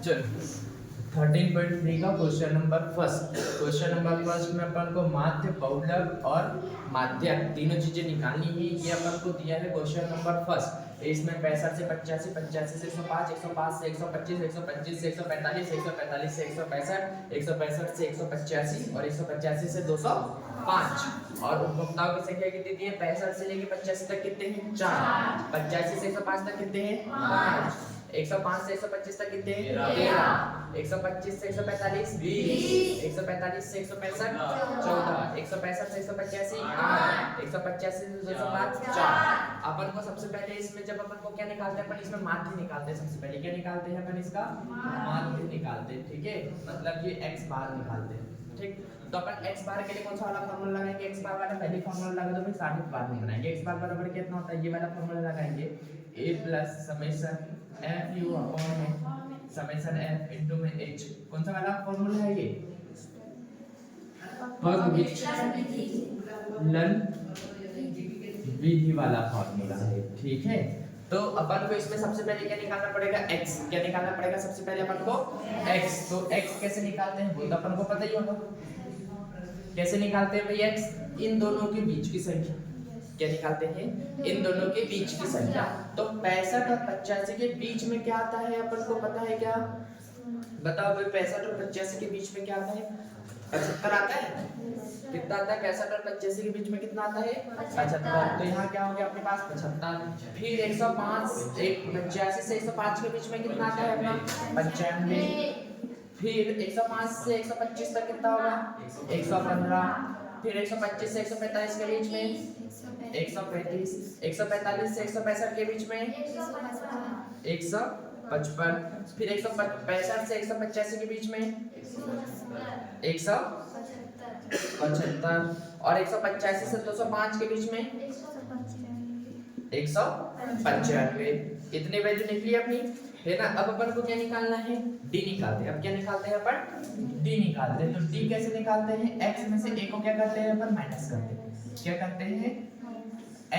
चलो 13.3 का question number first में अपन को माध्य, बहुलक और माध्यक तीनों चीजें निकालनी है। ये अपन को दिया है क्वेश्चन नंबर फर्स्ट। इसमें 65 से 85, 85 से 105, 105 से 125, 125 से 145, 145 से 165, 165 से 185 और 185 से 205। और उपभोक्ताओं की संख्या कितनी दी है? 65 से लेके 85 तक कितने हैं? 4। 85 से 105 तक कितने हैं? 5। 105 से 125 तक कितने हैं? 13। 125 से 145 20। 145 से 165 14। 165 से 185 8। 185 से 205 4। अपन को सबसे पहले इसमें जब अपन को क्या निकालते हैं? अपन इसमें माध्य निकालते हैं। सबसे पहले क्या निकालते हैं अपन? इसका माध्य निकालते हैं। ठीक है, मतलब ये x बार निकालते हैं। ठीक, तो अपन x बार के लिए कौन सा वाला फार्मूला लगाएंगे? x बार वाला पहले फार्मूला लगा दो, फिर साबित बाद में बनाएंगे। x बार बराबर कितना होता है? ये वाला फार्मूला लगाएंगे, a plus summation f u upon summation f into में h। कौन सा वाला फार्मूला है ये? लन विधि वाला फार्मूला है। ठीक है, तो अपन को इसमें सबसे पहले क्या निकालना पड़ेगा? x। क्या निकालना पड़ेगा सबसे पहले अपन को? x। तो x कैसे निकालते हैं वो तो अपन को पता ही होगा। कैसे निकालते हैं भाई x? इन दोनों के बीच की संख्या। क्या निकालते हैं? इन दोनों के बीच की संख्या। तो 65 और 85 के बीच में क्या आता है अपन को पता है क्या? बताओ भाई, 65 और 85 के बीच में क्या आता है? 75 आता है। कितना आता है? 65 और 85 के बीच में कितना आता है? 75। तो यहाँ क्या हो गया अपने पास? 75। फिर 105 85 से 105 के बीच में कितना आता है अपना? 95। फिर 105 से 125 तक कितना होगा? 115। फिर 125 से 145 के बीच में 135। 145 से 165 के बीच में 155। फिर 165 से 185 के बीच में 175 और 185 से 205 के बीच में 195। इतनी वैल्यू निकली अपनी, है ना। अब अपन को क्या निकालना है? d निकालते हैं। अब क्या निकालते हैं अपन? d निकालते हैं। तो d कैसे निकालते हैं? x में से a को क्या करते हैं अपन? माइनस करते हैं। क्या करते हैं?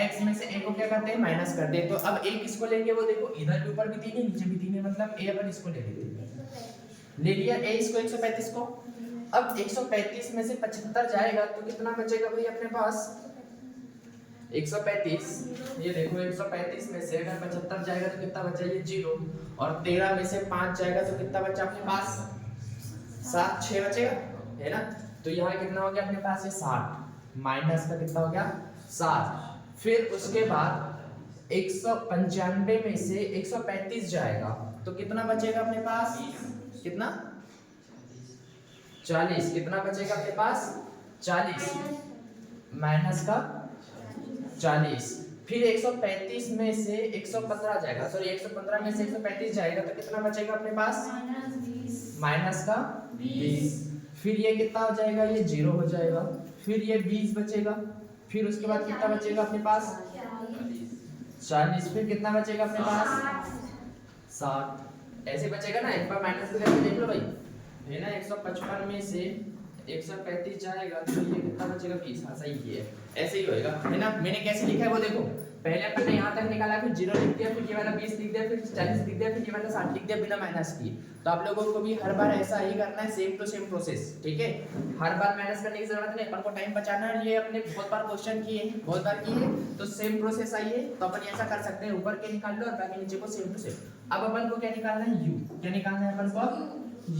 x में से a को क्या करते हैं? माइनस करते हैं। तो अब a किसको लेंगे? वो देखो, इधर के ऊपर भी 3 है, नीचे भी 3 है, मतलब a अपन इसको ले लेते हैं। ले लिया a इसको, 135 को। अब 135 में से 75 जाएगा तो कितना बचेगा भाई अपने पास? 135। ये देखो, 135 में से अगर 75 जाएगा तो कितना बचा? ये 0। और 13 में से 5 जाएगा तो कितना बचा अपने पास? 7। 6 बचेगा, है ना। तो यहाँ कितना हो गया अपने पास? ये 60 माइनस का कितना हो गया? 7। फिर उसके बाद 195 में से 135 जाएगा तो कितना बचेगा अपने पास? कितना? 40। कितना बचेगा अपने पास? 40 माइनस का 40। फिर 135 में से 115 जाएगा, सॉरी 115 में से 135 जाएगा तो कितना बचेगा अपने पास? माइनस का 20। फिर ये कितना हो जाएगा? ये 0 हो जाएगा। फिर ये 20 बचेगा। फिर उसके बाद कितना बचेगा अपने पास? 40। फिर कितना बचेगा अपने पास? 60। ऐसे बचेगा ना। एक बार माइनस करके देख लो भाई, है ना। 155 में से 135 जाएगा तो ये कितना बचेगा? 20। हाँ सही है, ऐसे ही होएगा, है ना। मैंने कैसे लिखा है वो देखो, पहले अपन ने यहाँ तक निकाला, फिर 0 लिख दिया, फिर ये वाला 20 लिख दिया, फिर 40 लिख दिया, फिर ये वाला 60 लिख दिया बिना माइनस किए। तो आप लोगों को भी हर बार ऐसा ही करना है, सेम टू सेम प्रोसेस। ठीक है, हर बार माइनस करने की जरूरत नहीं, अपन को टाइम बचाना है। ये अपने बहुत बार क्वेश्चन किए, बहुत बार किए, तो सेम प्रोसेस आई है तो अपन ऐसा कर सकते हैं। ऊपर के निकाल लो और बाकी नीचे को सेम टू सेम। अब अपन को क्या निकालना है? u। क्या निकालना है अपन को?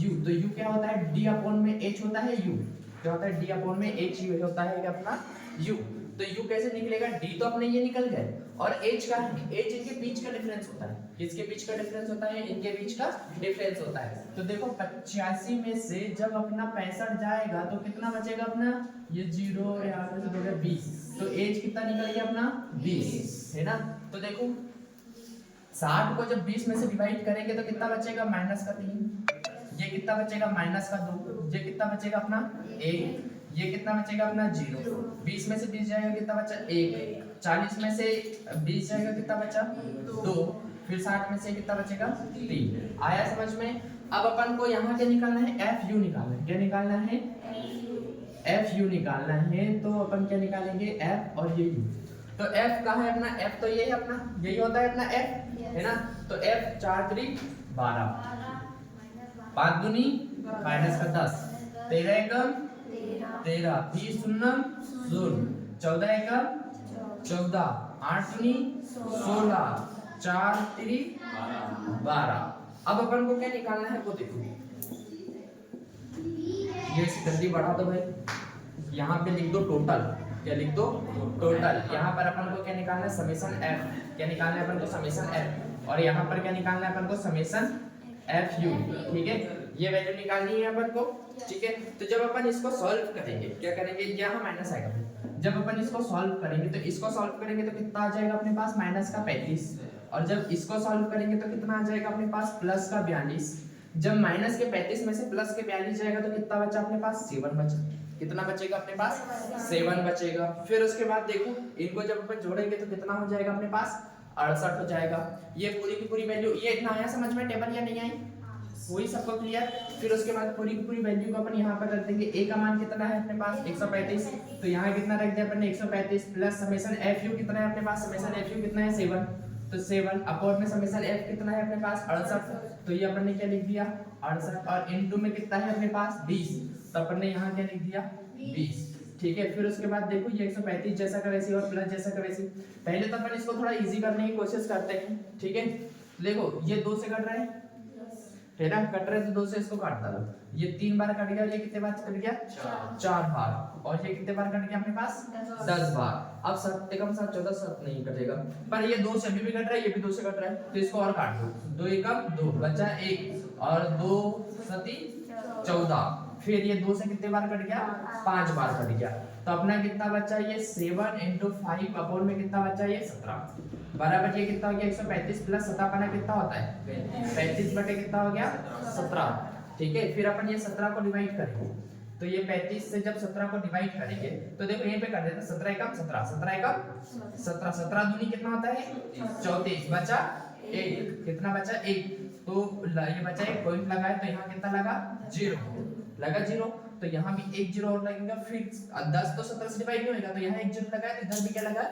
u। तो u क्या होता है? d अपॉन में h होता है u। क्या होता है? d अपॉन में h होता है अपना u। तो u कैसे निकलेगा? d तो अपने ये निकल गए और h का है, h इनके बीच का डिफरेंस होता है। किसके बीच का डिफरेंस होता है? इनके बीच का डिफरेंस होता है। तो देखो 85 में से जब अपना 65 जाएगा तो कितना बचेगा अपना? ये 0 यहाँ पे से हो गया 20। तो h कितना निकल गया अपना? 20, है ना। तो देखो 60 को जब 20 में से डिवाइड करेंगे तो कितना बचेगा? माइनस का 3। ये कितना बचेगा? माइनस का 2। ये कितना बचेगा अपना? 1। ये कितना बचेगा अपना? 0। 20 में से 20 जाएगा कितना बचा? 1। 40 में से 20 जाएगा कितना बचा? 2। फिर 60 में से कितना बचेगा? 3। आया समझ में? अब अपन को यहाँ क्या निकालना है? एफ यू निकालना है। क्या निकालना है? एफ यू निकालना है। तो अपन क्या निकालेंगे? एफ और ये यू। तो f कहाँ है अपना? f तो ये है अपना, यही होता है अपना f, है ना। तो f 4 3 12, 5 दूनी माइनस का 10, 13 एकम 13, 20 शून्यम शून्य, 14 एकम 14, 8 दूनी 16, 4 3 12। अब अपन को क्या निकालना है वो देखो, ये जल्दी बढ़ा दो भाई, यहाँ पे लिख दो टोटल, क्या लिख दो टोटल। यहाँ पर अपन को क्या निकालना है, समेशन एफ, क्या निकालना है अपन को समेशन एफ, और यहाँ पर क्या निकालना है अपन को समेशन एफ यू, ठीक है, ये वैल्यू निकालनी है अपन को, ठीक है। तो जब अपन इसको सॉल्व करेंगे, क्या करेंगे, यहाँ माइनस आएगा, जब अपन इसको सॉल्व करेंगे तो इसको सॉल्व करेंगे तो कितना आ जाएगा अपने पास माइनस का 35, और जब इसको सॉल्व करेंगे तो कितना आ जाएगा अपने पास प्लस का 42। जब माइनस के 35 में से प्लस के 42 जाएगा तो कितना बचा अपने पास 7 बचा, कितना बचेगा अपने पास 7 बचेगा। फिर उसके बाद देखो इनको जब अपन जोड़ेंगे तो कितना हो जाएगा अपने पास 68 हो जाएगा। ये पूरी की पूरी वैल्यू, ये इतना आया समझ में टेबल या नहीं आई, वही सबको क्लियर। फिर उसके बाद पूरी की पूरी वैल्यू को अपन यहाँ पर रख देंगे, a का मान कितना है अपने पास 135, तो यहाँ कितना रख दिया अपन ने 135 प्लस समेशन एफ यू कितना है अपने पास, समेशन एफ यू कितना है 7, तो 7 अपॉन में समेशन एफ कितना है अपने पास 68, तो ये अपन ने क्या लिख दिया 68, और इनटू में कितना है अपने पास 20, तो अपन ने यहाँ क्या लिख दिया 20, ठीक है। फिर उसके बाद देखो ये 135 जैसा का वैसे और प्लस जैसा का वैसे, पहले तो अपन इसको थोड़ा इजी करने की कोशिश करते हैं, ठीक है। देखो ये 2 से कट रहा है, है ना, कट रहे तो 2 से इसको काट डालो, ये 3 बार कट गया, और ये कितने बार कट गया 4 बार, और ये कितने बार कट गया अपने पास 10 बार। अब 7 एकम 7 14 7 नहीं कटेगा, पर ये 2 से अभी भी कट रहा है, ये भी 2 से कट रहा है, तो इसको और काट दो, 2 एकम 2 बचा 1, और 2 7 14, फिर ये 2 से कितने बार कट गया 5 बार कट गया, तो अपना कितना बचा ये 7 × 5 अपॉन में कितना बचा ये 17, बराबर ये कितना हो गया 135 प्लस 17 अपना कितना होता है 35 बटे कितना हो गया 17, ठीक है। फिर अपन ये 17 को डिवाइड करेंगे, तो ये 35 से जब 17 को डिवाइड करेंगे तो देखो यहीं पे कर देते हैं 17 एकम 17, 17 एकम 17, 17 दूनी कितना होता है 34, बचा 1, कितना बचा 1, तो ये बचा 1, पॉइंट लगाए तो यहाँ कितना लगा 0 लगा 0, तो यहाँ भी 1 0 और लगेगा। फिर 10 तो 17 से डिवाइड नहीं होगा, तो यहाँ 1 0 लगाया, तो इधर भी क्या लगा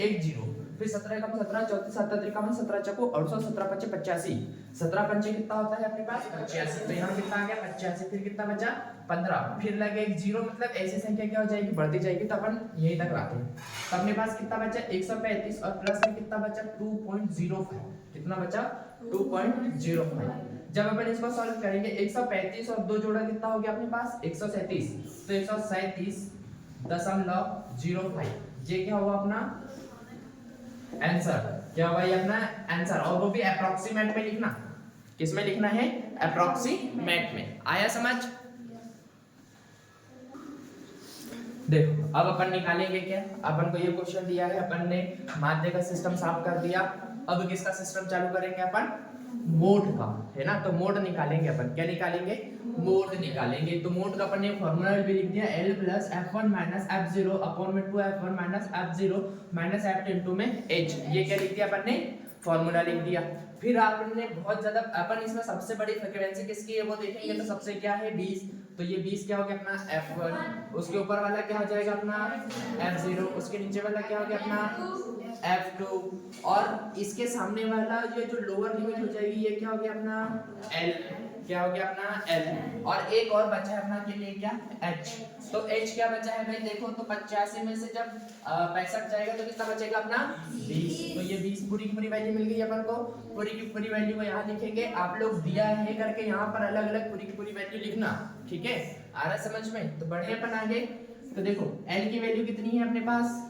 1 0, फिर 17 एकम 17, 34 7 53, 17 चको 800, 17 5 85, 17 पंचे कितना होता है अपने पास 85, तो यहाँ कितना आ गया 85, फिर कितना बचा 15, फिर लगे 1 0, मतलब ऐसी संख्या क्या हो जाएगी बढ़ती जाएगी, तो अपन यहीं तक रखते हैं। तो अपने पास कितना बचा 135, और प्लस में कितना बचा 2.05, कितना बचा 2.05। जब अपन इसको सॉल्व करेंगे 135 और 2 जोड़ा कितना हो गया अपने पास 137, तो 137.05, ये क्या हुआ अपना आंसर, क्या हुआ ये अपना आंसर, और वो भी अप्रोक्सीमेट में लिखना, किस में लिखना है अप्रोक्सीमेट में, आया समझ। देखो अब अपन निकालेंगे क्या, अपन को ये क्वेश्चन दिया है, अपन ने माध्य का सिस्टम साफ कर दिया, अब किसका सिस्टम चालू करेंगे अपन मोड का, है ना, तो मोड निकालेंगे अपन, क्या निकालेंगे मोड निकालेंगे। तो मोड का अपन ने फॉर्मूला भी लिख दिया L + f1 - f0 अपॉन में 2f1 - f0 - f इनटू में h, ये क्या लिख दिया अपन ने फॉर्मूला लिख दिया। फिर आपने बहुत ज्यादा, अपन इसमें सबसे बड़ी फ्रीक्वेंसी किसकी है वो देखेंगे, तो सबसे क्या है 20, तो ये 20 क्या हो गया अपना f1, उसके ऊपर वाला क्या हो जाएगा अपना f0, उसके नीचे वाला क्या हो गया अपना f2, और इसके सामने वाला ये जो लोअर लिमिट हो जाएगी ये क्या हो गया अपना l, क्या हो गया अपना l, और एक और बचा है अपना के लिए क्या h, तो h क्या बचा है भाई देखो, तो 85 में से जब 65 जाएगा तो कितना बचेगा अपना 20, तो ये 20 पूरी की पूरी वैल्यू मिल गई अपन को, पूरी की पूरी वैल्यू को यहाँ लिखेंगे, आप लोग दिया है करके यहाँ पर अलग अलग पूरी की पूरी वैल्यू लिखना, ठीक है, आ रहा समझ में। तो बढ़िया अपन आगे, तो देखो l की वैल्यू कितनी है अपने पास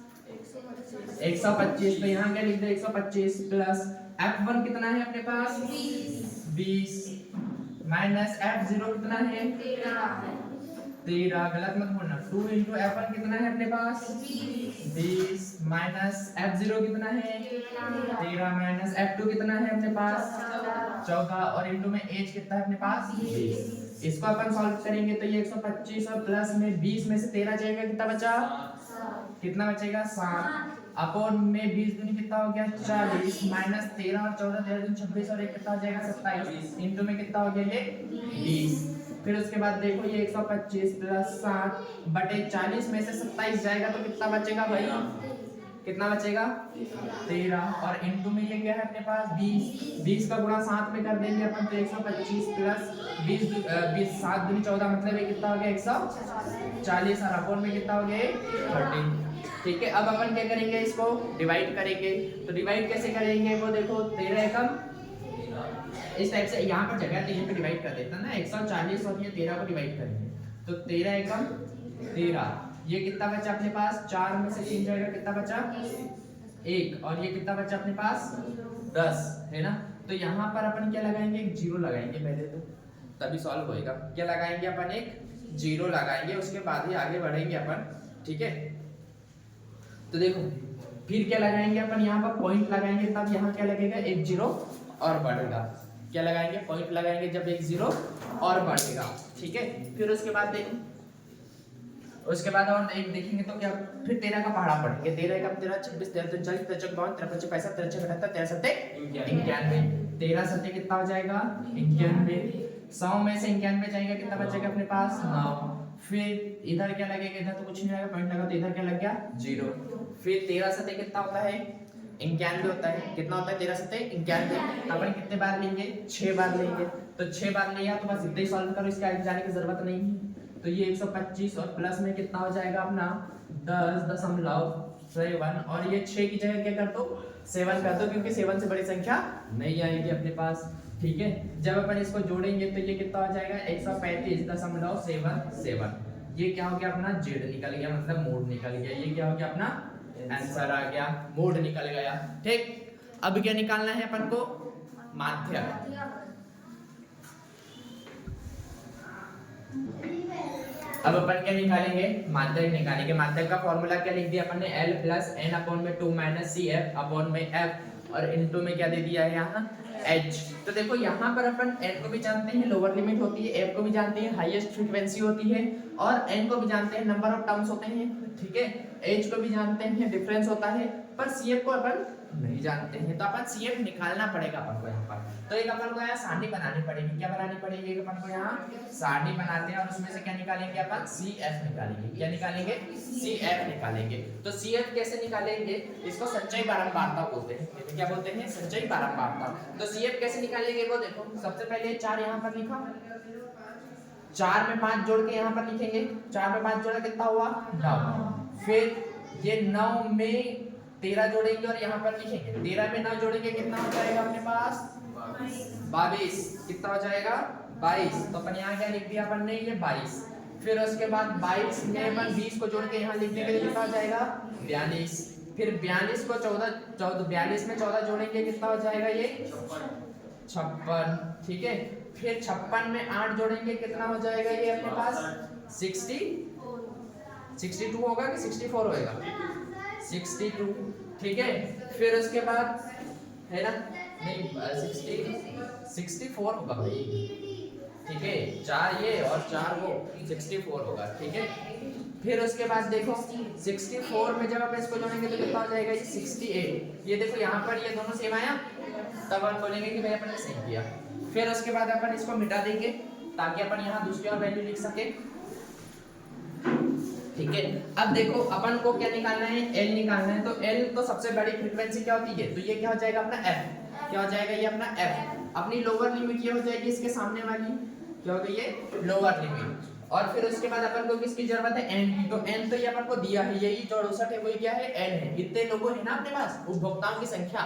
125, तो यहाँ क्या लिख दे 125 प्लस f1 कितना है अपने पास 20 माइनस f0 कितना है 13, गलत मत बोलना, 2 × f1 कितना है अपने पास 20 माइनस f0 कितना है 13 माइनस f2 कितना है अपने पास 14, और इनटू में h कितना है अपने पास 20। इसको अपन सॉल्व करेंगे तो ये 125 और प्लस में 20 में से 13 जाएगा, कितना बचा कितना बचेगा 7, अपॉन में 20 दूनी कितना हो गया 40 माइनस 13 और 14 13 दूनी 26 और 1 कितना हो जाएगा 27, इनटू में कितना हो गया ये 20। फिर उसके बाद देखो ये 125 प्लस 7 बटे 40 में से 27 जाएगा तो कितना बचेगा भाई कितना बचेगा 13 और इनटू में ये क्या है अपने पास 20 का गुणा 7 में कर देंगे अपन तो 125 प्लस 20 7 दूनी 14 मतलब ये कितना हो गया 140 और अपॉन में कितना हो गया 30। ठीक है, अब अपन क्या करेंगे इसको डिवाइड करेंगे। तो डिवाइड कैसे करेंगे वो देखो 13 एकम इस टाइप से यहाँ पर जगह तो यहाँ पे डिवाइड कर देता ना 140 और ये 13 को डिवाइड करेंगे तो 13 एकम 13 ये कितना बचा अपने पास 4 में से 3 जाएगा कितना बचा 1 और ये कितना बचा अपने पास 10 है ना। तो यहाँ पर अपन क्या लगाएंगे एक जीरो लगाएंगे पहले तो तभी सॉल्व होएगा। क्या लगाएंगे अपन एक जीरो लगाएंगे उसके बाद ही आगे बढ़ेंगे अपन। ठीक है, तो देखो फिर क्या लगाएंगे अपन यहाँ पर पॉइंट लगाएंगे तब यहाँ क्या लगेगा एक जीरो और बढ़ेगा। क्या लगाएंगे पॉइंट लगाएंगे जब एक जीरो और बढ़ेगा। ठीक है, फिर उसके बाद उसके बाद और एक देखेंगे तो क्या फिर 13 का पहाड़ा पढ़ेंगे 13 का 13 26 13 40 53 52 53 65 63 78 63 91 13 सत्ते कितना हो जाएगा 91 100 में से 91 जाएगा कितना बचेगा अपने पास 9। फिर इधर क्या लगेगा इधर तो कुछ नहीं आएगा पॉइंट लगा तो इधर क्या लग गया 0। फिर 13 सत्ते कितना होता है 91 होता है। कितना होता है 13 सत्ते 91। अपन कितने बार लेंगे 6 बार लेंगे तो 6 बार लिया तो बस इतना ही सॉल्व करो इसके आगे जाने की जरूरत नहीं है। तो ये 125 और प्लस में कितना हो जाएगा अपना 10.7 और ये 6 की जगह क्या कर दो 7 कर दो क्योंकि 7 से बड़ी संख्या नहीं आएगी अपने पास। ठीक है, जब अपन इसको जोड़ेंगे तो ये कितना हो जाएगा 135.77। ये क्या हो गया अपना जेड निकल गया मतलब मोड निकल गया। ये क्या हो गया अपना आंसर आ गया मोड निकल गया। ठीक, अब क्या निकालना है अपन को माध्य। अब अपन क्या निकालेंगे माध्यक निकालेंगे। माध्यक का फॉर्मूला क्या लिख दिया अपन ने L प्लस n अपॉन में 2 माइनस CF अपॉन में F और इनटू में क्या दे दिया है यहाँ H। तो देखो यहाँ पर अपन n को भी जानते हैं लोअर लिमिट होती है, F को भी जानते हैं हाईएस्ट फ्रीक्वेंसी होती है और n को भी जानते हैं नंबर ऑफ टर्म्स होते हैं। ठीक है, H को भी जानते हैं डिफरेंस होता है पर CF को अपन नहीं जानते हैं तो अपन CF निकालना पड़ेगा अपन को यहाँ पर। तो एक अपन को यहाँ सारणी बनानी पड़ेगी। क्या बनानी पड़ेगी एक अपन को यहाँ सारणी बनाते हैं और उसमें से क्या निकालेंगे अपन CF निकालेंगे। क्या निकालेंगे CF निकालेंगे। तो CF कैसे निकालेंगे इसको संचयी बारंबारता बोलते हैं। क्या बोलते हैं संचयी बारंबारता। तो CF कैसे निकालेंगे वो देखो सबसे पहले 4 यहाँ पर लिखा 4 में 5 जोड़ के यहाँ पर लिखेंगे 4 में 5 जोड़ा कितना हुआ 9। फिर ये 9 में 13 जोड़ेंगे और यहाँ पर लिखेंगे 13 में 9 जोड़ेंगे कितना हो जाएगा अपने पास 22। कितना हो जाएगा 22। तो अपन यहाँ क्या लिख दिया अपन ने ये 22। फिर उसके बाद 22 में अपन 20 को जोड़ के यहाँ लिख देंगे कितना हो जाएगा 42। फिर 42 को 42 में 14 जोड़ेंगे कितना हो जाएगा ये 56। ठीक है, फिर 56 में 8 जोड़ेंगे कितना हो जाएगा ये अपने पास 62 होगा कि 64 होएगा 62। ठीक है, फिर उसके बाद है ना नहीं 64 होगा भाई। ठीक है, 4 ये और 4 वो 64 होगा। ठीक है, फिर उसके बाद देखो 64 में जब आप इसको जोड़ेंगे तो कितना हो जाएगा ये 68। ये देखो यहाँ पर ये दोनों सेम आया तब हम बोलेंगे कि भाई अपन ने सही किया। फिर उसके बाद अपन इसको मिटा देंगे ताकि अपन यहाँ दूसरी और वैल्यू लिख सके। ठीक है, अब देखो अपन को क्या निकालना है L निकालना है। तो L तो सबसे बड़ी फ्रीक्वेंसी क्या होती है तो ये क्या हो जाएगा अपना F। क्या हो जाएगा ये अपना F। अपनी लोअर लिमिट ये हो जाएगी इसके सामने वाली क्या हो गई ये लोअर लिमिट। और फिर उसके बाद अपन को किसकी जरूरत है n की। तो n तो ये अपन को दिया है यही जो 68 है वही क्या है n है। इतने लोगों है ना अपने पास उपभोक्ताओं की संख्या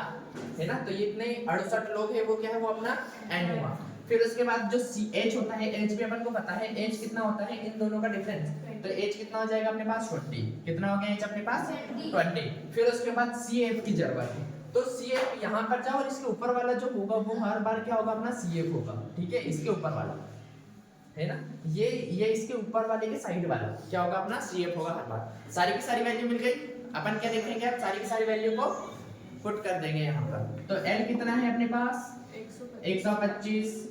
है ना तो ये इतने 68 लोग है वो क्या है वो अपना n हुआ। फिर उसके बाद जो h होता है h भी अपन को पता है h कितना होता है इन दोनों का डिफरेंस। तो h कितना हो जाएगा अपने पास 20। कितना हो गया h अपने पास 20। फिर उसके बाद CF की जरूरत है तो CF यहाँ पर जाओ और इसके ऊपर वाला जो होगा वो हर बार क्या होगा अपना CF होगा। ठीक है, इसके ऊपर वाला है ना ये इसके ऊपर वाले के साइड वाला क्या होगा अपना CF होगा हर बार। सारी की सारी वैल्यू मिल गई। अपन क्या देखेंगे अब सारी की सारी वैल्यू को पुट कर देंगे यहाँ पर। तो L कितना है अपने पास 125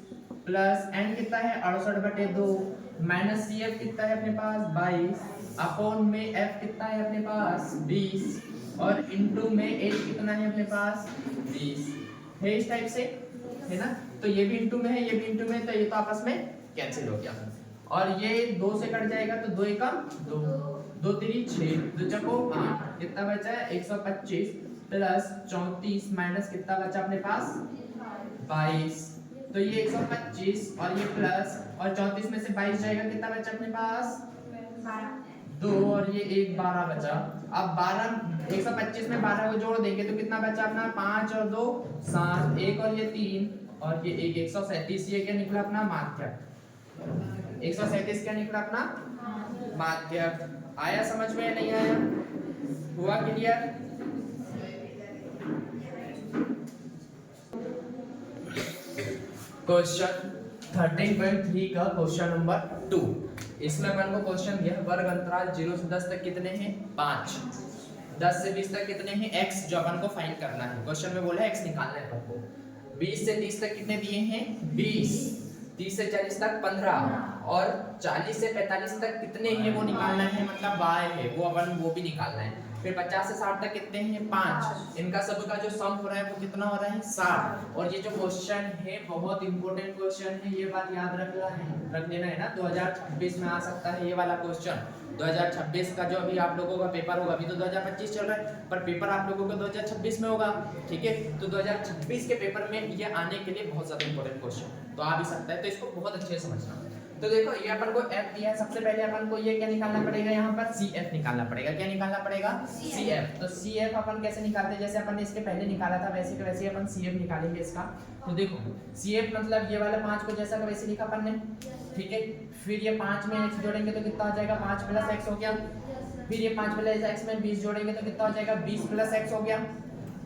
प्लस n कितना है 68/2 माइनस CF कितना है अपने पास 22 अपॉन में F कितना है अपने पास 20 और इनटू में h कितना है अपने पास 20 है इस टाइप से है ना। तो ये भी इनटू में है ये भी इनटू में तो ये तो आपस में कैंसिल हो गया। और ये 2 से कट जाएगा तो 2 एकम 2, 2 3 6, 2 चको 8, कितना बचा है 125 प्लस 34 माइनस कितना बचा अपने पास 22। तो ये 125 और ये प्लस और 34 में से 22 जाएगा, कितना बचा अपने पास 2 और ये 1 12 बचा। अब 12 125 में 12 को जोड़ देंगे तो कितना बचा अपना 5 और 2 7, 1 और ये 3 और ये 1 137। ये क्या निकला अपना माध्यक। 137 क्या निकला अपना माध्यक। आया समझ में नहीं आया, हुआ क्लियर? क्वेश्चन 13.3 का क्वेश्चन नंबर 2। इसमें अपन को क्वेश्चन दिया वर्ग अंतराल 0 से 10 तक कितने हैं 5, 10 से 20 तक कितने हैं x, जो अपन को फाइंड करना है। क्वेश्चन में बोला है x निकालना है अपन को। 20 से 30 तक कितने दिए हैं 20, 30 से 40 तक 15 और 40 से 45 तक कितने हैं वो निकालना है, मतलब y है वो अपन वो भी निकालना है। फिर 50 से 60 तक कितने हैं 5, इनका सब का जो सम हो रहा है वो कितना हो रहा है 60। और ये जो क्वेश्चन है बहुत इंपॉर्टेंट क्वेश्चन है, ये बात याद रख लेना है ना। 2026 में आ सकता है ये वाला क्वेश्चन। 2026 का जो अभी आप लोगों का पेपर होगा, अभी तो 2025 चल रहा है पर पेपर आप लोगों का 2026 में होगा, ठीक है। तो 2026 के पेपर में ये आने के लिए बहुत ज्यादा इंपॉर्टेंट क्वेश्चन तो आ भी सकता है, तो इसको बहुत अच्छे से समझना। तो देखो ये अपन को f दिया है, सबसे पहले अपन को ये क्या निकालना पड़ेगा, यहाँ पर CF निकालना पड़ेगा। क्या निकालना पड़ेगा CF। तो CF अपन कैसे निकालते हैं, जैसे अपन ने इसके पहले निकाला था वैसे के वैसे अपन CF निकालेंगे इसका। तो देखो CF मतलब ये वाला 5 को जैसा का वैसे लिखा अपन ने, ठीक है। फिर ये 5 में x जोड़ेंगे तो कितना हो जाएगा 5 प्लस x हो गया। फिर ये 5 प्लस x में 20 जोड़ेंगे तो कितना हो जाएगा 20 प्लस x हो गया।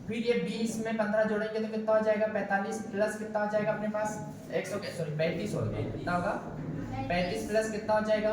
फिर ये 20 में 15 जोड़ेंगे तो कितना हो जाएगा 45 प्लस कितना हो जाएगा अपने पास x हो गया, सॉरी 35 हो गया, कितना होगा 35 प्लस कितना हो जाएगा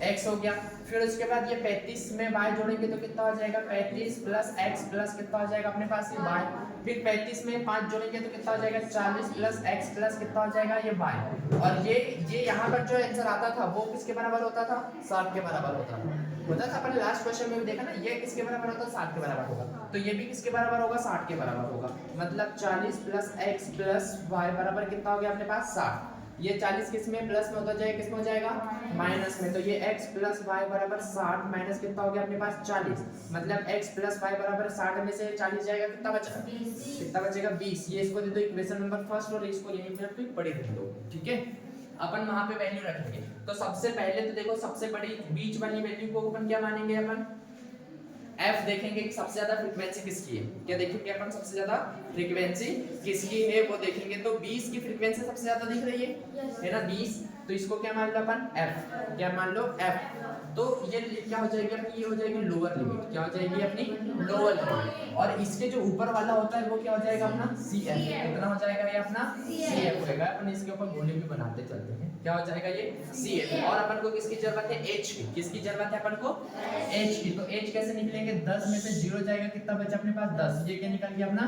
x हो गया। फिर उसके बाद ये 35 में y जोड़ेंगे तो कितना हो जाएगा 35 प्लस x प्लस कितना हो जाएगा अपने पास ये y। फिर 35 में 5 जोड़ेंगे तो कितना हो जाएगा 40 प्लस x प्लस कितना हो जाएगा ये y। और ये यहाँ पर जो आंसर आता था वो किसके बराबर होता था 60 के बराबर होता था अपन लास्ट क्वेश्चन में भी देखा ना, ये किसके बराबर होता है 60 के बराबर होगा। तो ये भी किसके बराबर होगा 60 के बराबर होगा, मतलब 40 प्लस x प्लस y बराबर कितना हो गया अपने पास 60। ये 40 किस में प्लस में होता जाएगा, किस में हो जाएगा माइनस में। तो ये x प्लस y बराबर 60 माइनस कितना हो गया अपने पास 40, मतलब x प्लस y बराबर 60 में से 40 जाएगा कितना बचा, कितना बचेगा 20। ये इसको दे दो इक्वेशन नंबर फर्स्ट और इसको यहीं पे तो बड़ी रख दो, ठीक है। अपन वहां पे वैल्यू रखेंगे। तो सबसे पहले तो देखो सबसे बड़ी बीच वाली वैल्यू को अपन क्या मानेंगे, अपन f देखेंगे कि सबसे ज्यादा फ्रीक्वेंसी किसकी है। क्या देखेंगे अपन सबसे ज्यादा फ्रीक्वेंसी किसकी है वो देखेंगे। तो 20 की फ्रीक्वेंसी सबसे ज्यादा दिख रही है ना 20, तो इसको क्या मान लो अपन f, क्या मान लो f। तो ये क्या हो जाएगी अपनी, ये हो जाएगी लोअर लिमिट, क्या हो जाएगी अपनी लोअर लिमिट। और इसके जो ऊपर वाला होता है वो क्या हो जाएगा अपना CF, कितना हो जाएगा ये अपना CF होएगा। अपन इसके ऊपर गोले भी बनाते चलते हैं, क्या हो जाएगा ये CF। और अपन को किसकी जरूरत है H की, किसकी जरूरत है अपन को H की। तो H कैसे निकलेंगे, 10 में से 0 जाएगा कितना बचा अपने पास 10, ये क्या निकल गया अपना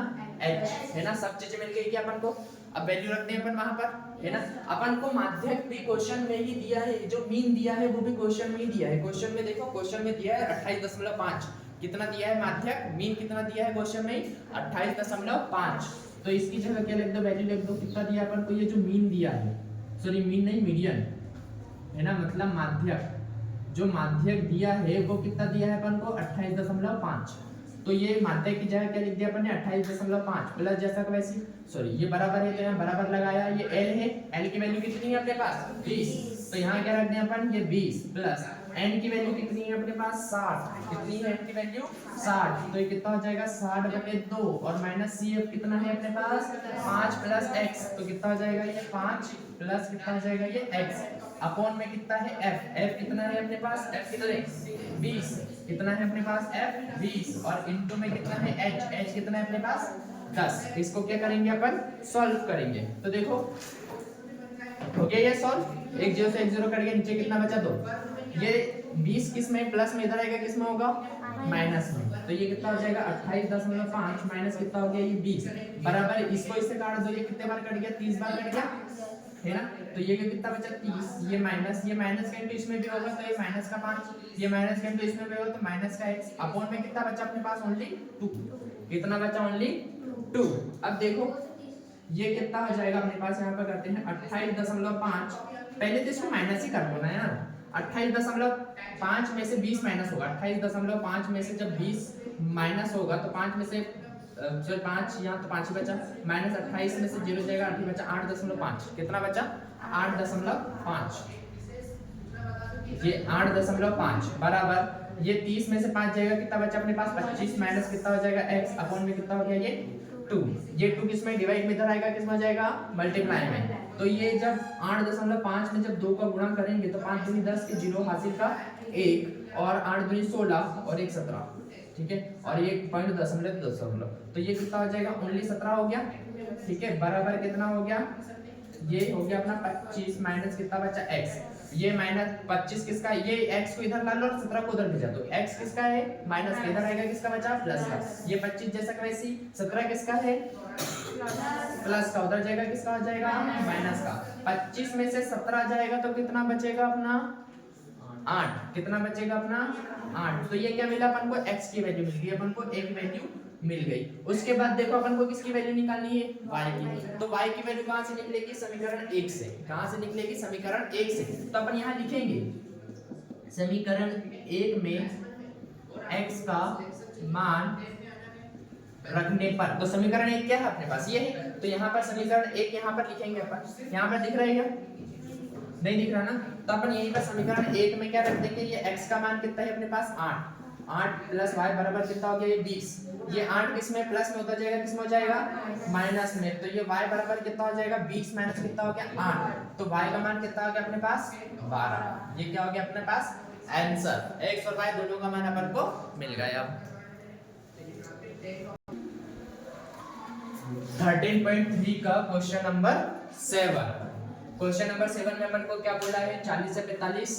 H, है ना। सब चीजें मिल गई क्या अपन को। अब वैल्यू रखते हैं अपन वहां पर, है ना। अपन को माध्यक भी क्वेश्चन में ही दिया है, जो मीन दिया है वो भी क्वेश्चन में ही दिया है। क्वेश्चन में देखो क्वेश्चन में दिया है 28.5, कितना दिया है माध्यक, मीन कितना दिया है क्वेश्चन में 28.5। तो इसकी जगह क्या लिख दो, वैल्यू लिख दो, कितना दिया अपन को, ये जो मीन दिया है, सॉरी मीन नहीं मीडियन है ना, मतलब माध्यक, जो माध्यक दिया है वो कितना दिया है अपन को 28.5। तो ये माध्यक की जगह क्या लिख दिया अपन ने 28.5 प्लस जैसा का वैसी, सॉरी ये बराबर है तो यहाँ बराबर लगाया। ये L है, L की वैल्यू कितनी है अपने पास 20, तो यहाँ क्या रख दिया अपन ये 20 प्लस N की वैल्यू कितनी है अपने पास 60, कितनी है N की वैल्यू 60। तो ये कितना हो जाएगा 60/2 और माइनस CF कितना है अपने पास 5 प्लस x, तो कितना हो जाएगा ये 5 प्लस कितना हो जाएगा ये x अपॉन में कितना है f, f कितना है अपने पास f कितना है 20, कितना है अपने पास f 20 और इनटू में कितना है h, h कितना है अपने पास 10। इसको क्या करेंगे अपन सॉल्व करेंगे। तो देखो हो गया ये सॉल्व, एक 0 से एक 0 कट गया, नीचे कितना बचा 2। ये 20 किस में प्लस में, इधर आएगा किस में होगा माइनस में। तो ये कितना हो जाएगा 28.5 माइनस कितना हो गया ये 20 बराबर, इसको इससे काट दो, ये कितने बार कट गया 30 बार कट गया, है ना। तो ये कितना बचा 30, ये माइनस का इनटू इसमें भी होगा तो ये माइनस का 5, ये माइनस का इनटू इसमें भी होगा तो माइनस का x अपॉन में कितना बचा अपने पास ओनली 2, कितना बचा ओनली 2। अब देखो ये कितना हो जाएगा अपने पास, यहाँ पर करते हैं 28.5, पहले तो इसको माइनस ही कर दो ना यार। 28.5 में से 20 माइनस होगा, 28.5 में से जब 20 माइनस होगा तो 5 में से सॉरी 5 यहाँ तो 5 ही बचा, माइनस 28 में से 0 जाएगा, 8 ही बचा, 8.5 कितना बचा 8.5, ये 8.5 बराबर ये 30 में से 5 जाएगा, कितना बचा अपने पास 25 माइनस कितना हो जाएगा x अपॉन में कितना हो गया ये 2, ये 2 किस में डिवाइड में इधर आएगा, किस में जाएगा मल्टीप्लाई में। तो ये जब 8.5 में जब 2 का गुणा करेंगे तो 5 दूनी 10 के 0 हासिल का 1 और 8 दूनी 16 और 1 17, ठीक है, और ये पॉइंट दशमलव, तो ये कितना हो जाएगा ओनली 17 हो गया, ठीक है, बराबर कितना हो गया, ये हो गया अपना 25 माइनस कितना बचा x, ये माइनस 25 किसका, ये x को इधर ला लो और 17 को उधर भेजा दो, x किसका है माइनस का, इधर आएगा किसका बचा प्लस का, ये 25 जैसा का वैसी 17 किसका है प्लस का, उधर जाएगा किसका हो जाएगा माइनस का, 25 में से 17 जाएगा तो कितना बचेगा अपना 8, कितना बचेगा अपना 8, तो ये क्या मिला अपन को x की वैल्यू मिल गई, अपन को एक वैल्यू मिल गई। उसके बाद देखो अपन को किसकी वैल्यू निकालनी है y की, तो y की वैल्यू कहां से निकलेगी समीकरण 1 से, कहां से निकलेगी समीकरण 1 से, तो अपन यहां लिखेंगे समीकरण 1 में x का मान रखने पर, तो समीकरण 1 क्या है अपने पास ये है, तो यहाँ पर समीकरण 1 यहाँ पर लिखेंगे अपन, यहाँ पर दिख रहा है क्या, नहीं दिख रहा ना, तो अपन यहीं पर समीकरण 1 में क्या रख देंगे, ये x का मान कितना है अपने पास 8 प्लस y बराबर कितना हो गया ये 20, ये 8 किसमें प्लस में होता जाएगा, किसमें हो जाएगा माइनस में, तो ये y बराबर कितना हो जाएगा 20 माइनस कितना हो गया 8, तो y का मान कितना हो गया अपने पास 12, ये क्या हो गया अपने पास आंसर, x और y दोनों का मान अपन को मिल गया। 13.3 का क्वेश्चन नंबर 7, क्वेश्चन नंबर 7 में अपन को क्या बोला है 40 से 45,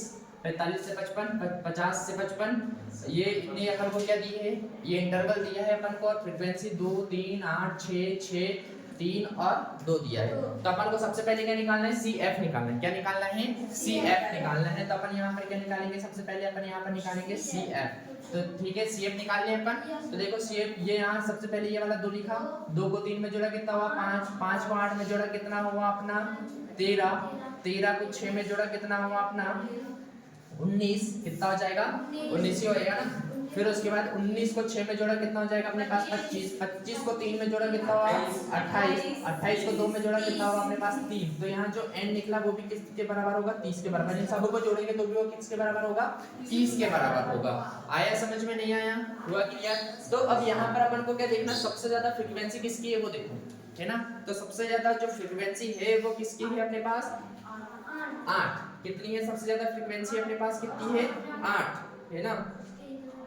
45 से 55, 50 से 55, ये इतनी अपन को क्या दी है, ये इंटरवल दिया है अपन को, और फ्रीक्वेंसी 2 3 8 6 6 3 और 2 दिया है, तो अपन को सबसे पहले क्या निकालना है CF निकालना है, क्या निकालना है CF निकालना है, तो अपन यहाँ पर क्या निकालेंगे, सबसे पहले अपन यहाँ पर निकालेंगे CF, तो ठीक है CF निकाल लिया अपन, तो देखो CF ये यहाँ सबसे पहले ये वाला 2 लिखा, 2 को 3 में जोड़ा कितना हुआ 5, 5 को 8 में जोड़ा कितना हुआ अपना 13, 13 को 6 में जोड़ा कितना हुआ अपना 19, कितना हो जाएगा 19 ही होएगा ना, फिर उसके बाद 19 को 6 में जोड़ा कितना हो जाएगा अपने पास 25, 25 को 3 में जोड़ा कितना हुआ 28, 28 को 2 में जोड़ा कितना हुआ अपने पास 3, तो यहाँ जो n निकला वो भी किसके बराबर होगा 30 के बराबर, इन सबों को जोड़ेंगे तो भी वो किसके बराबर होगा 30 के बराबर होगा। आया समझ में, नहीं आया, हुआ क्लियर। तो अब यहाँ पर अपन को क्या देखना, सबसे ज्यादा फ्रीक्वेंसी किसकी है वो देखो, है ना, तो सबसे ज्यादा जो फ्रीक्वेंसी है वो किसकी है अपने पास 8, कितनी है सबसे ज्यादा फ्रीक्वेंसी अपने पास कितनी है 8, है ना,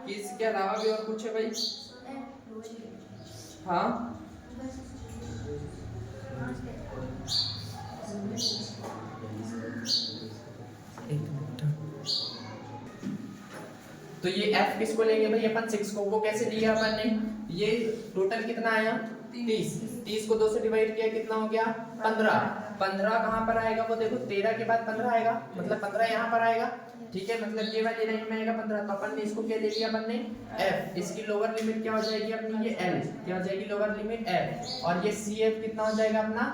इसके अलावा भी और कुछ है भाई, हाँ तो ये f किसको लेंगे भाई अपन 6 को, वो कैसे लिया अपन ने, ये टोटल कितना आया 30, 30 को 2 से डिवाइड किया कितना हो गया 15, 15 कहाँ पर आएगा वो देखो 13 के बाद 15 आएगा, मतलब 15 यहाँ पर आएगा, ठीक है, मतलब ये वाली रेंज में आएगा 15, तो अपन ने इसको क्या ले लिया अपन ने f, इसकी लोअर लिमिट क्या हो जाएगी अपनी ये l, क्या हो जाएगी लोअर लिमिट f, और ये cf कितना हो जाएगा अपना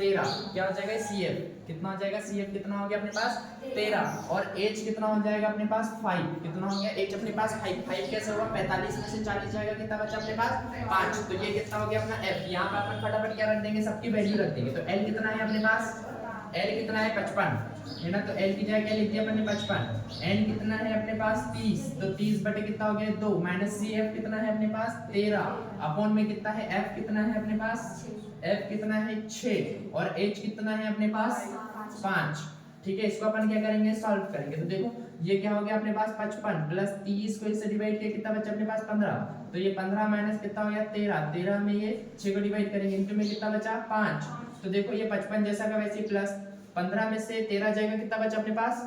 13, क्या हो जाएगा cf कितना हो जाएगा, cf कितना हो गया अपने पास 13, और h कितना हो जाएगा अपने पास 5, कितना हो गया h अपने पास 5, 5 कैसे होगा 45 में से 40 जाएगा, कितना बचा अपने पास 5, तो ये कितना हो गया अपना f, यहाँ पे अपन फटाफट क्या रख देंगे सबकी वैल्यू रख देंगे, तो l कितना है अपने पास, l कितना है 55, है ना, तो l की जगह क्या लिख दिया अपने 55, n कितना है अपने पास 30, तो 30 बटे कितना हो गया 2, माइनस cf कितना है अपने पास 13, अपॉन में कितना है f कितना है अपने पास, f कितना है 6, और h कितना है अपने पास 5, ठीक है, इसको अपन क्या करेंगे सॉल्व करेंगे, तो देखो ये क्या हो गया अपने पास 55 प्लस 30 को इससे डिवाइड किया कितना बचा अपने पास 15, तो ये 15 माइनस कितना हो गया 13, 13 में ये 6 को डिवाइड करेंगे, इनटू में कितना बचा 5, तो देखो ये 55 जैसा का वैसे प्लस 15 में से 13 जाएगा कितना बचा अपने पास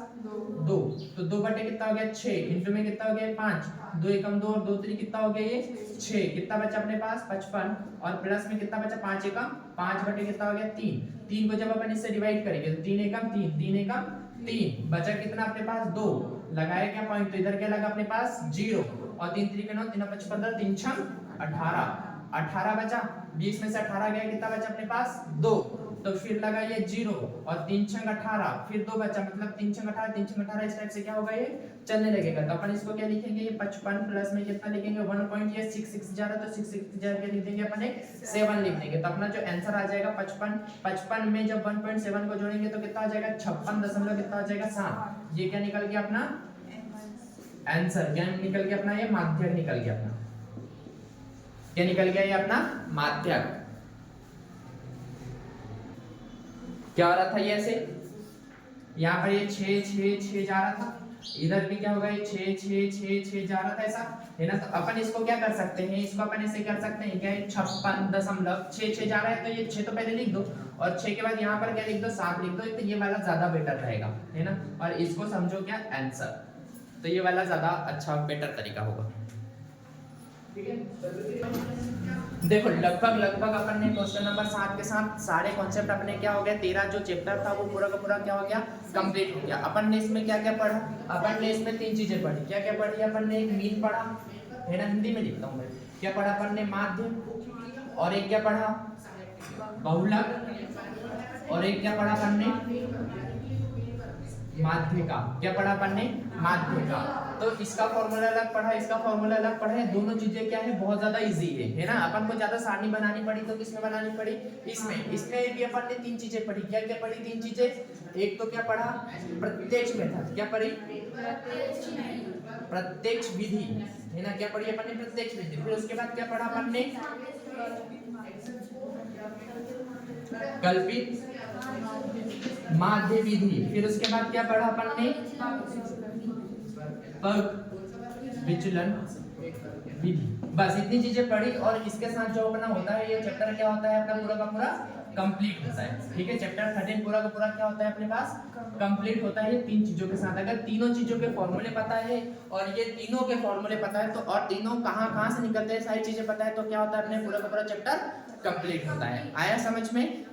2, तो 2 बटे कितना हो गया 6, इनटू में कितना हो गया 5, 2 एकम 2 और 2 3 कितना हो गया ये 6, कितना बचा अपने पास 55, और प्लस में कितना बचा 5 एकम 5 बटे कितना हो गया 3, 3 को जब अपन इससे डिवाइड करेंगे तो 3 एकम 3, 3 एकम 3, बचा कितना अपने पास 2, लगाया क्या पॉइंट, तो इधर क्या लगा अपने पास 0, और 3 3 के 9, 3 5 15, 3 6 18, 18 बचा, 20 में से 18 गया, कितना बचा अपने पास 2, तो फिर लगा ये 0 और 3 छंग 18, फिर 2 बचा, मतलब 3 छंग 18, 3 छंग 18, इस टाइप से क्या होगा ये चलने लगेगा। तो अपन इसको क्या लिखेंगे, ये 55 प्लस में कितना लिखेंगे 1.66 जा रहा, तो 66 जा के लिख देंगे अपन 7 लिख देंगे। तो अपना जो आंसर आ जाएगा 55 में जब 1.7 को जोड़ेंगे तो कितना आ जाएगा 56 दशमलव कितना आ जाएगा 7। ये क्या निकल गया अपना आंसर, क्या निकल गया अपना, ये माध्यक निकल गया अपना, क्या निकल गया ये अपना माध्यक। क्या हो रहा था ये ऐसे, यहाँ पर ये 6 6 6 जा रहा था, इधर भी क्या होगा ये 6 6 6 6 जा रहा था ऐसा है ना। तो अपन इसको क्या कर सकते हैं, इसको अपन ऐसे कर सकते हैं क्या, 56.6 जा रहा है, तो ये 6 तो पहले लिख दो और 6 के बाद यहाँ पर क्या लिख दो 7 लिख दो, तो ये वाला ज्यादा बेटर रहेगा है ना। और इसको समझो क्या आंसर, तो ये वाला ज्यादा अच्छा बेटर तरीका होगा। ठीक है, देखो लगभग अपन ने क्वेश्चन नंबर 7 के साथ सारे कॉन्सेप्ट अपने क्या हो गया, 13 जो चैप्टर था वो पूरा का पूरा क्या हो गया कंप्लीट हो गया। अपन ने इसमें क्या क्या पढ़ा, अपन ने इसमें 3 चीजें पढ़ी, क्या क्या पढ़ी अपन ने, एक मीन पढ़ा है ना, हिंदी में लिखता हूँ मैं, क्या पढ़ा अपन ने माध्य, और एक क्या पढ़ा बहुलक, और एक क्या पढ़ा अपन ने माध्य का, क्या पढ़ा अपन ने माध्य का। तो इसका फॉर्मूला अलग पढ़ा, इसका फॉर्मूला अलग पढ़ा है, दोनों चीजें क्या है बहुत ज्यादा इजी है ना। अपन को ज्यादा सारणी बनानी पड़ी तो किसमें बनानी पड़ी, इसमें भी अपन ने 3 चीजें पढ़ी, क्या क्या पढ़ी 3 चीजें, एक तो क्या पढ़ा प्रत्यक्ष मेथड, क्या पढ़ी प्रत्यक्ष विधि है ना, क्या पढ़ी अपन ने प्रत्यक्ष विधि। फिर उसके बाद क्या पढ़ा अपन ने कल्पित माध्य विधि, फिर उसके बाद क्या पढ़ा अपन ने पग विचलन विधि। बस इतनी चीजें पढ़ी और इसके साथ जो अपना होता है ये चैप्टर क्या होता है अपना पूरा का पूरा कंप्लीट होता है। ठीक है, चैप्टर 13 पूरा का पूरा क्या होता है अपने पास कंप्लीट होता है 3 चीजों के साथ। अगर तीनों चीजों के फॉर्मूले पता है और ये तीनों के फॉर्मूले पता है तो और तीनों कहां से निकलते हैं सारी चीजें पता है तो क्या होता है अपने पूरा का पूरा चैप्टर कंप्लीट होता है। आया समझ में?